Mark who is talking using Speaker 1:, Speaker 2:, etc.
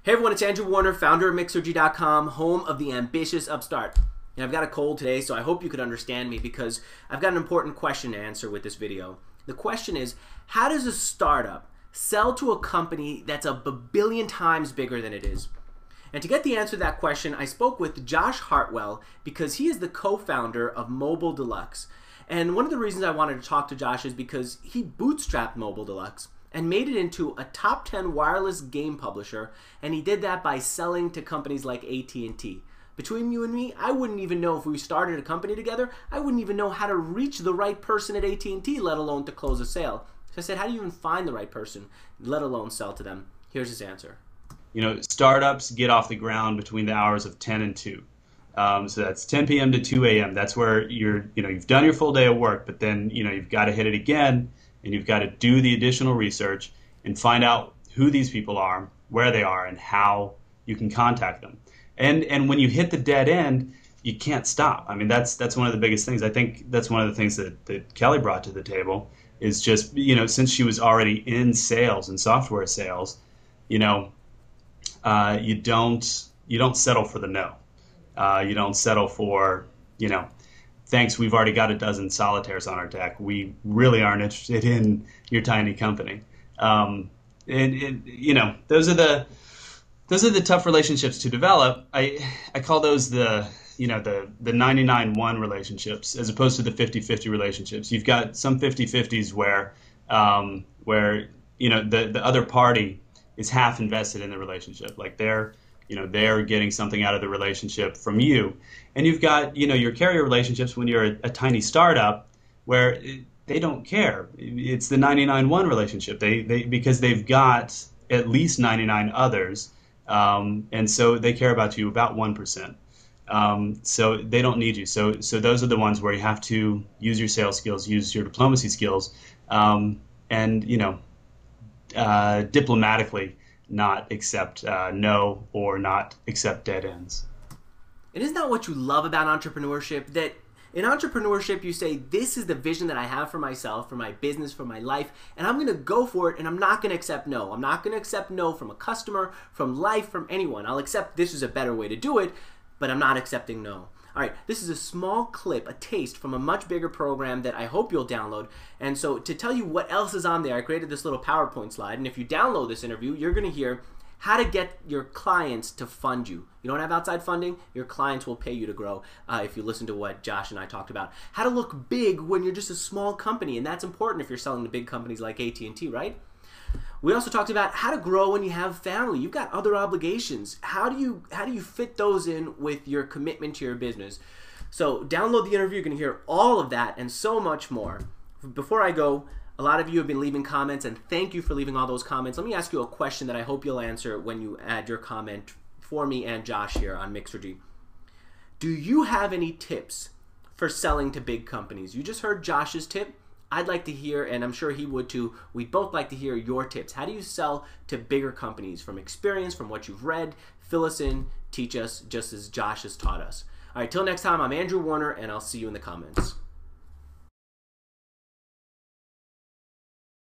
Speaker 1: Hey everyone, it's Andrew Warner, founder of mixergy.com, home of the ambitious upstart. And I've got a cold today, so I hope you could understand me because I've got an important question to answer with this video. The question is, how does a startup sell to a company that's a billion times bigger than it is? And to get the answer to that question, I spoke with Josh Hartwell because he is the co-founder of Mobile Deluxe. And one of the reasons I wanted to talk to Josh is because he bootstrapped Mobile Deluxe and made it into a top 10 wireless game publisher, and he did that by selling to companies like AT&T. Between you and me, I wouldn't even know if we started a company together, I wouldn't even know how to reach the right person at AT&T, let alone to close a sale. So I said, how do you even find the right person, let alone sell to them? Here's his answer.
Speaker 2: You know, startups get off the ground between the hours of 10 and 2. So that's 10 p.m. to 2 a.m. That's where you've done your full day of work, but then, you've got to hit it again, and you've got to do the additional research and find out who these people are, where they are, and how you can contact them. And when you hit the dead end, you can't stop. I mean, that's one of the biggest things. I think that's one of the things that Kelly brought to the table is just, since she was already in sales and software sales, you don't settle for the no. You don't settle for, thanks, we've already got a dozen solitaires on our deck. We really aren't interested in your tiny company. Those are the tough relationships to develop. I call those the 99-1 relationships as opposed to the 50-50 relationships. You've got some 50-50s where the other party is half invested in the relationship, like they're getting something out of the relationship from you. And you've got, your carrier relationships when you're a tiny startup where they don't care. It's the 99-1 relationship. Because they've got at least 99 others, and so they care about you about 1%. So they don't need you. So those are the ones where you have to use your sales skills, use your diplomacy skills, and diplomatically not accept no or not accept dead ends.
Speaker 1: And isn't that what you love about entrepreneurship? That in entrepreneurship you say, this is the vision that I have for myself, for my business, for my life, and I'm going to go for it, and I'm not going to accept no. I'm not going to accept no from a customer, from life, from anyone. I'll accept this is a better way to do it, but I'm not accepting no. All right, this is a small clip, a taste from a much bigger program that I hope you'll download. And so to tell you what else is on there, I created this little PowerPoint slide. And if you download this interview, you're going to hear how to get your clients to fund you. You don't have outside funding, your clients will pay you to grow if you listen to what Josh and I talked about. How to look big when you're just a small company, and that's important if you're selling to big companies like AT&T, right? We also talked about how to grow when you have family. You've got other obligations. How do you fit those in with your commitment to your business? So download the interview. You're going to hear all of that and so much more. Before I go, a lot of you have been leaving comments, and thank you for leaving all those comments. Let me ask you a question that I hope you'll answer when you add your comment for me and Josh here on Mixergy. Do you have any tips for selling to big companies? You just heard Josh's tip. I'd like to hear, and I'm sure he would too, we'd both like to hear your tips. How do you sell to bigger companies? From experience, from what you've read, fill us in, teach us, just as Josh has taught us. All right, till next time, I'm Andrew Warner, and I'll see you in the comments.